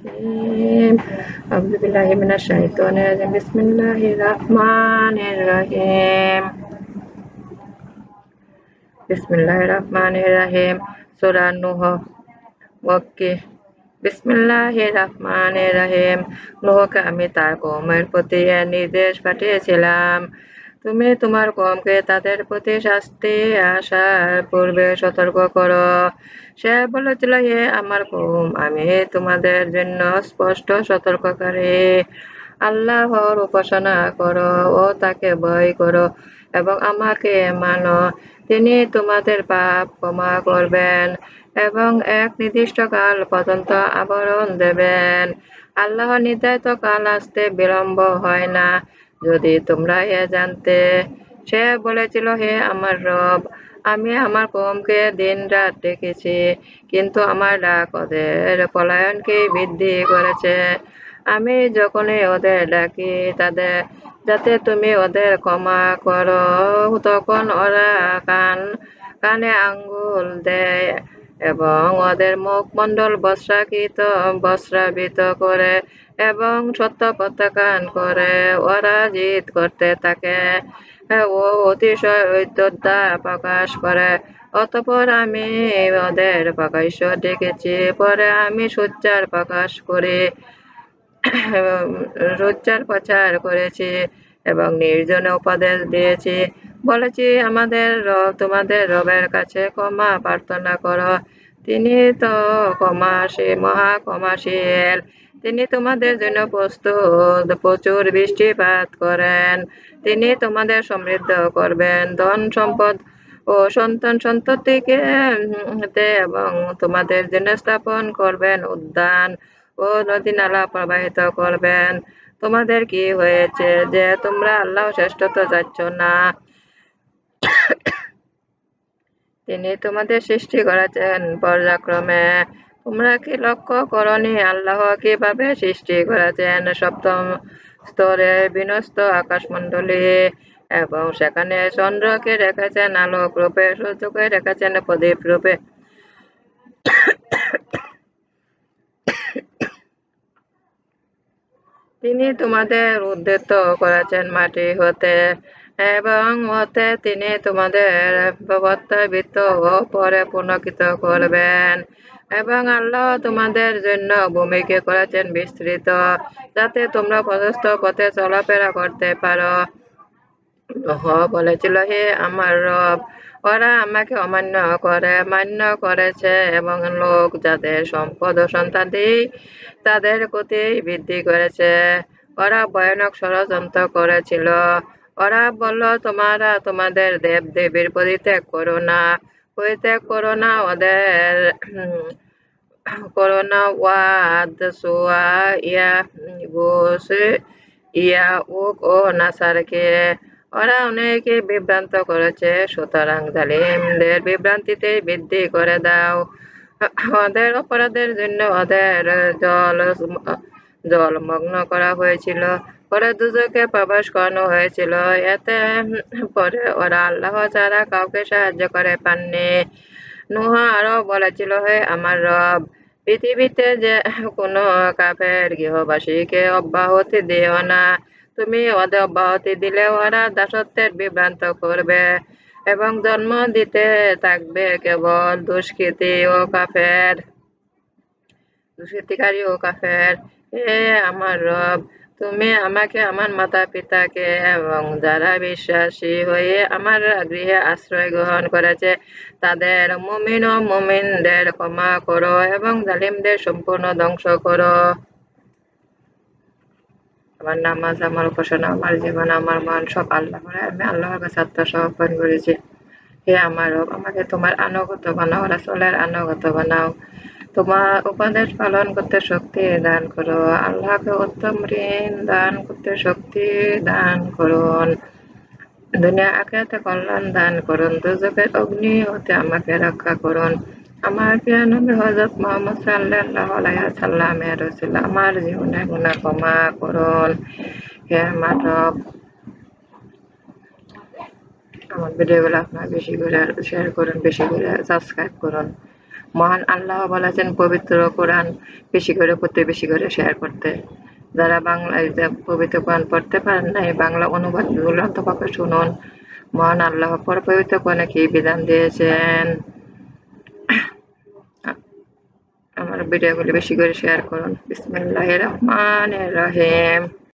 الرجيم أعوذ بالله من الشيطان الرجيم بسم الله الرحمن الرحيم Bismillahirrahmanirrahim. Surah Nuh Makkী বিসমিল্লাহিররহমানিররহিম। নূহকে আমি তার কওমের প্রতি নির্দেশ পাঠিয়েছিলাম, তুমি তোমার কওমকে তাদের প্রতি শাস্তি আসার পূর্বে সতর্ক করো। সে বলেছিল, হে আমার কওম, আমি তোমাদের জন্য স্পষ্ট সতর্ককারী। আল্লাহর উপাসনা করো ও তাকে ভয় করো এবং আমাকে মানো। তিনি তোমাদের পাপ ক্ষমা করবেন এবং এক নির্দিষ্ট কাল পর্যন্ত আবরণ দেবেন। আল্লাহর নির্ধারিত কাল আসতে বিলম্ব হয় না, যদি তোমরা জানতে। সে বলেছিল, হে আমার রব, আমি আমার কওমকে দিন-রাত ডেকেছি, কিন্তু আমার ডাক ওদের পলায়নকে বৃদ্ধি করেছে। আমি যখনই ওদের ডাকি যাতে তুমি ওদের ক্ষমা করো, তখন ওরা কানে আঙ্গুল দেয় এবং ওদের মুখমণ্ডল বস্ত্রাবৃত করে এবং সত্য প্রত্যাখ্যান করে ওরা জিদ করতে থাকে ও অতিশয় ঔদ্ধত্যা প্রকাশ করে। অতঃপর আমি ওদের প্রকাশ্য ডেকেছি, পরে আমি সোচ্চার প্রচার করেছি এবং নির্জনে উপদেশ দিয়েছি। বলেছি, আমাদের রব তোমাদের রবের কাছে ক্ষমা প্রার্থনা করো, তিনি তো মহা ক্ষমাশীল। তিনি তোমাদের জন্য প্রচুর বৃষ্টিপাত করেন, তিনি তোমাদের সমৃদ্ধ করবেন ধন সম্পদ ও সন্তান সন্ততিকে এবং তোমাদের জন্য স্থাপন করবেন উদ্যান ও নদী নালা প্রবাহিত করবেন। তোমাদের কি হয়েছে যে তোমরা আল্লাহ শ্রেষ্ঠত্ব যাচ্ছ না? তিনি তোমাদের সৃষ্টি করেছেন পর্যায়ক্রমে। তোমরা কি লক্ষ্য করনি আল্লাহ কিভাবে সৃষ্টি করেছেন সপ্তম স্তরে বিন্যস্ত আকাশমণ্ডলী, এবং সেখানে চন্দ্রকে রেখেছেন আলোক রূপে, সূর্যকে রেখেছেন প্রদীপ রূপে। তিনি তোমাদের উদ্যত করেছেন মাটি হতে, এবং হতে তিনি তোমাদের প্রত্যাবৃত ও পরে পুনর্কৃত করবেন। এবং আল্লাহ তোমাদের জন্য ভূমিকে করেছেন বিস্তৃত, যাতে তোমরা প্রশস্ত পথে চলাফেরা করতে পারো। বলেছিল, হে আমার রব, ওরা আমাকে মান্য করেছে এবং লোক যাদের সম্পদ ও সন্তানাদি তাদের ক্ষতি বৃদ্ধি করেছে। ওরা ভয়ানক ষড়যন্ত্র করেছিল। ওরা বলল, তোমরা তোমাদের দেব দেবীর পরিত্যাগ করো না ওদের করোনা ওয়াদ সুয়া ইয়াউক ও নাসারকে। ওরা অনেকে বিভ্রান্ত করেছে, সুতরাং জালিমদের বিভ্রান্তিতে বৃদ্ধি করে দাও। ওদের অপরাধের জন্য ওদের জলমগ্ন করা হয়েছিল, পরে দুজকে প্রবেশ করানো হয়েছিল। এতে পরে ওরা আল্লাহ ছাড়া কাউকে সাহায্য করে পাননি। নূহ আরো বলেছিল, হে আমার রব, পৃথিবীতে যে কোনো কাফের গৃহবাসীকে অব্যাহতি দিও না। তুমি ওদের অব্যাহতি দিলে ওরা দাসত্বের বিভ্রান্ত করবে এবং জন্ম দিতে থাকবে কেবল দুষ্কৃতিকারী ও কাফের। হে আমার রব, তুমি আমাকে, আমার মাতা পিতাকে এবং যারা বিশ্বাসী হয়ে আমার গৃহে আশ্রয় গ্রহণ করেছে তাদের মুমিন ও মুমিনদের ক্ষমা করো এবং জালিমদের সম্পূর্ণ ধ্বংস করো। আমার নামাজ, আমার উপাসনা, আমার জীবন, আমার মান সব আল্লাহর। আমি আল্লাহর কাছে আত্মসমর্পণ করেছি। হে আমার রব, আমাকে তোমার আনুগত্য বানাও, রাসূলের আনুগত্য বানাও। তোমার উপদেশ পালন করতে শক্তি দান করো। আল্লাহকে উত্তম ঋণ দান করতে শক্তি দান করুন। দুনিয়া আখিরাতে কল্যাণ দান করুন। দুজকের অগ্নি হতে আমাকে রক্ষা করুন। আমার প্রিয় নবী হযরত মুহাম্মদ সাল্লাল্লাহু আলাইহি ওয়াসাল্লামের উসিলা আমার জীবনের গুনাহ ক্ষমা করুন। হে আমার রব, আমার ভিডিওগুলো আপনারা বেশি করে শেয়ার করুন, বেশি করে সাবস্ক্রাইব করুন। মহান আল্লাহ বলেছেন পবিত্র কোরআন বেশি করে পড়তে, বেশি করে শেয়ার করতে। যারা বাংলায় যে পবিত্র কোরআন পড়তে পারেন নাই, বাংলা অনুবাদগুলো অন্তপক্ষে শুনুন। মহান আল্লাহ পবিত্র কোরআনে কি বিধান দিয়েছেন। আমার ভিডিওগুলি বেশি করে শেয়ার করুন। বিসমিল্লাহির রহমানির রহিম।